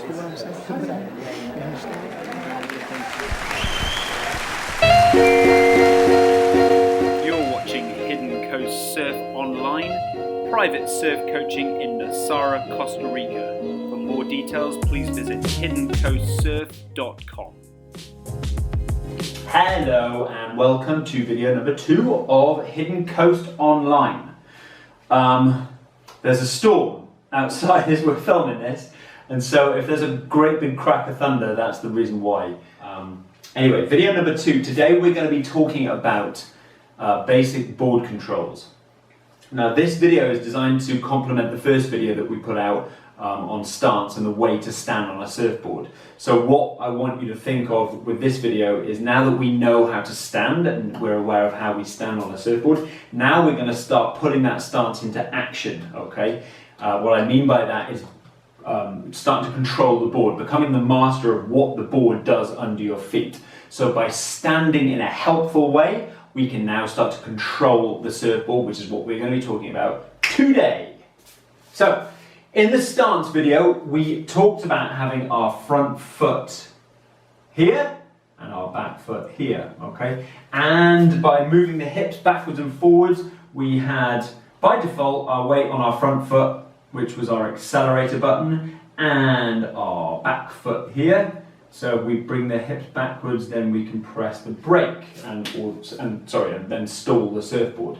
You're watching Hidden Coast Surf Online, private surf coaching in Nosara, Costa Rica. For more details, please visit hiddencoastsurf.com. Hello and welcome to video number 2 of Hidden Coast Online. There's a storm outside as we're filming this, and so if there's a great big crack of thunder, that's the reason why. Anyway, video number 2. Today we're going to be talking about basic board controls. Now this video is designed to complement the first video that we put out on stance and the way to stand on a surfboard. So what I want you to think of with this video is, now that we know how to stand and we're aware of how we stand on a surfboard, now we're going to start putting that stance into action, okay? What I mean by that is starting to control the board, becoming the master of what the board does under your feet. So by standing in a helpful way, we can now start to control the surfboard, which is what we're going to be talking about today. So in the stance video, we talked about having our front foot here and our back foot here, okay? And by moving the hips backwards and forwards, we had, by default, our weight on our front foot, which was our accelerator button, and our back foot here. So we bring the hips backwards, then we can press the brake and then stall the surfboard.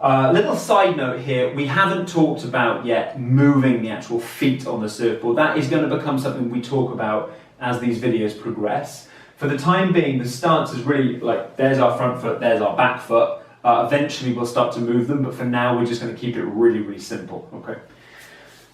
Little side note here, we haven't talked about yet moving the actual feet on the surfboard. That is going to become something we talk about as these videos progress. For the time being, the stance is really like, there's our front foot, there's our back foot. Eventually we'll start to move them, but for now we're just going to keep it really, really simple, okay?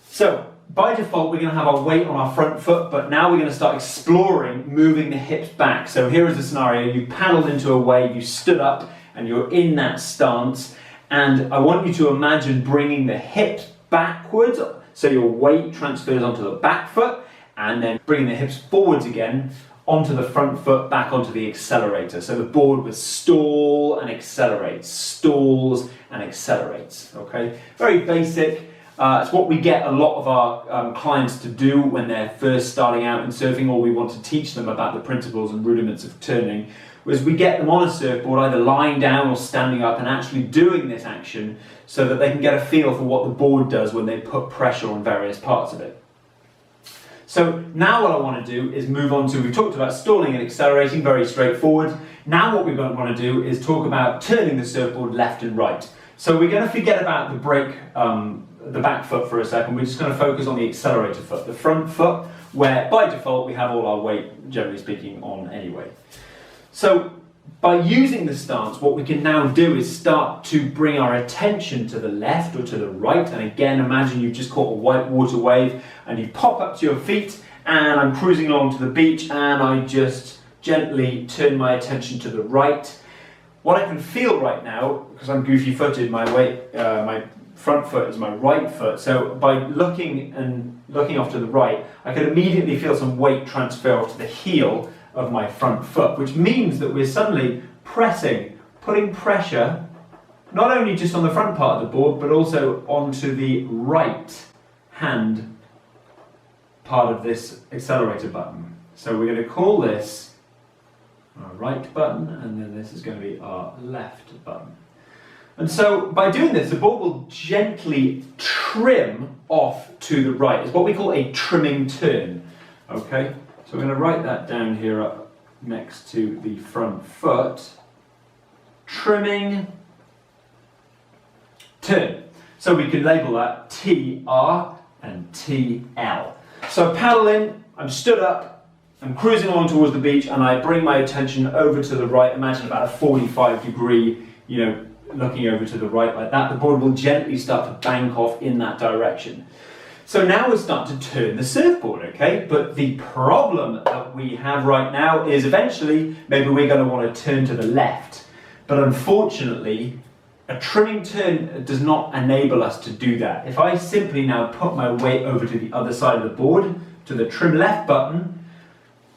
So, by default we're going to have our weight on our front foot, but now we're going to start exploring moving the hips back. So here is the scenario: you paddled into a wave, you stood up, and you're in that stance. And I want you to imagine bringing the hips backwards, so your weight transfers onto the back foot, and then bringing the hips forwards again onto the front foot, back onto the accelerator. So the board would stall and accelerate, stalls and accelerates, okay? Very basic. It's what we get a lot of our clients to do when they're first starting out in surfing, or we want to teach them about the principles and rudiments of turning. Was we get them on a surfboard, either lying down or standing up, and actually doing this action so that they can get a feel for what the board does when they put pressure on various parts of it. So now what I want to do is move on to, we've talked about stalling and accelerating, very straightforward. Now what we want to do is talk about turning the surfboard left and right. So we're going to forget about the brake, the back foot for a second. We're just going to focus on the accelerator foot, the front foot, where by default we have all our weight, generally speaking, on anyway. So by using the stance, what we can now do is start to bring our attention to the left or to the right. And again, imagine you've just caught a white water wave and you pop up to your feet, and I'm cruising along to the beach, and I just gently turn my attention to the right. What I can feel right now, because I'm goofy footed, my front foot is my right foot. So by looking off to the right, I can immediately feel some weight transfer off to the heel of my front foot, which means that we're suddenly putting pressure, not only just on the front part of the board, but also onto the right hand part of this accelerator button. So we're going to call this our right button, and then this is going to be our left button. And so by doing this, the board will gently trim off to the right. It's what we call a trimming turn, okay? So we're going to write that down here up next to the front foot. Trimming, turn. So we can label that TR and TL. So paddle in, I'm stood up, I'm cruising on towards the beach, and I bring my attention over to the right. Imagine about a 45-degree, looking over to the right like that. The board will gently start to bank off in that direction. So now we're starting to turn the surfboard, okay? But the problem that we have right now is eventually maybe we're going to want to turn to the left. But unfortunately, a trimming turn does not enable us to do that. If I simply now put my weight over to the other side of the board, to the trim left button,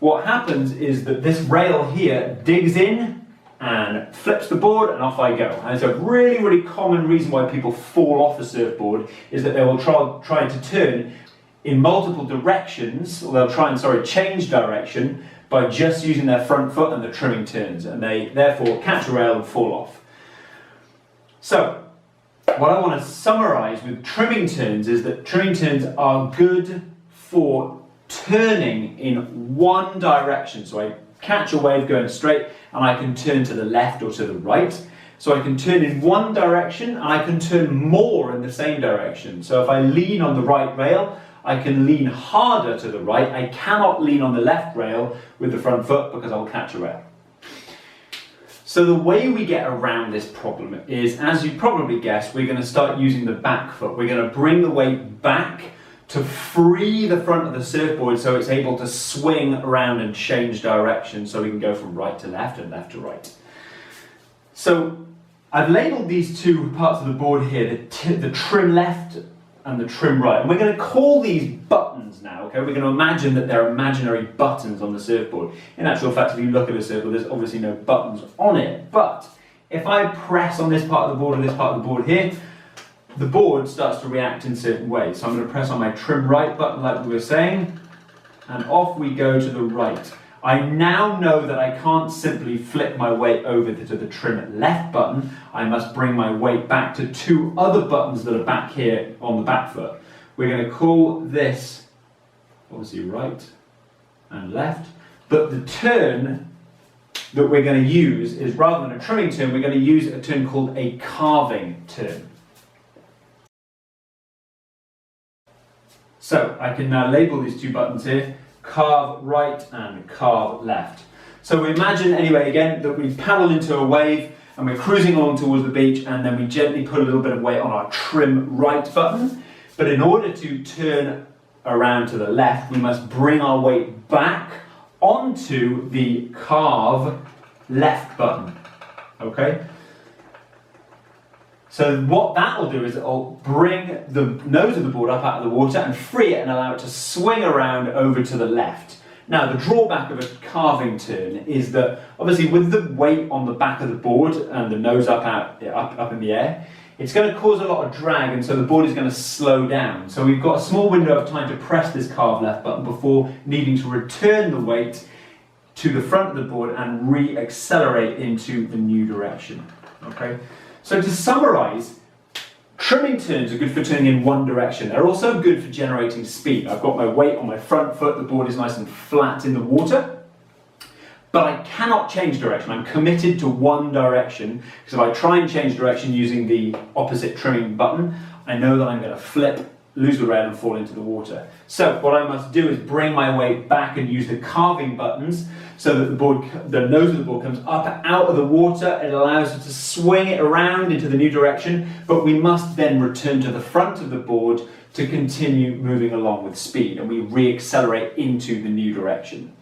what happens is that this rail here digs in and flips the board, and off I go. And it's a really, really common reason why people fall off a surfboard, is that they will try to turn in multiple directions, or they'll try and change direction by just using their front foot and the trimming turns, and they therefore catch a rail and fall off. So, what I want to summarize with trimming turns is that trimming turns are good for turning in one direction. So I catch a wave going straight and I can turn to the left or to the right. So I can turn in one direction and I can turn more in the same direction. So if I lean on the right rail, I can lean harder to the right. I cannot lean on the left rail with the front foot because I'll catch a rail. So the way we get around this problem is, as you probably guessed, we're going to start using the back foot. We're going to bring the weight back to free the front of the surfboard so it's able to swing around and change direction, so we can go from right to left and left to right. So I've labelled these two parts of the board here, the trim left and the trim right. And we're going to call these buttons now, okay? We're going to imagine that they're imaginary buttons on the surfboard. In actual fact, if you look at a surfboard, there's obviously no buttons on it. But if I press on this part of the board or this part of the board here, the board starts to react in certain ways. So I'm going to press on my trim right button like we were saying, and off we go to the right. I now know that I can't simply flip my weight over to the trim left button. I must bring my weight back to two other buttons that are back here on the back foot. We're going to call this, obviously, right and left. But the turn that we're going to use is, rather than a trimming turn, we're going to use a turn called a carving turn. So I can now label these two buttons here, carve right and carve left. So we imagine anyway again that we paddle into a wave and we're cruising along towards the beach, and then we gently put a little bit of weight on our trim right button. But in order to turn around to the left, we must bring our weight back onto the carve left button. Okay? So what that will do is it'll bring the nose of the board up out of the water and free it and allow it to swing around over to the left. Now, the drawback of a carving turn is that obviously with the weight on the back of the board and the nose up in the air, it's going to cause a lot of drag, and so the board is going to slow down. So we've got a small window of time to press this carve left button before needing to return the weight to the front of the board and re-accelerate into the new direction. Okay? So to summarize, trimming turns are good for turning in one direction. They're also good for generating speed. I've got my weight on my front foot, the board is nice and flat in the water, but I cannot change direction. I'm committed to one direction, because if I try and change direction using the opposite trimming button, I know that I'm going to flip, lose the rail and fall into the water. So what I must do is bring my weight back and use the carving buttons so that the nose of the board comes up out of the water. It allows us to swing it around into the new direction, but we must then return to the front of the board to continue moving along with speed, and we re-accelerate into the new direction.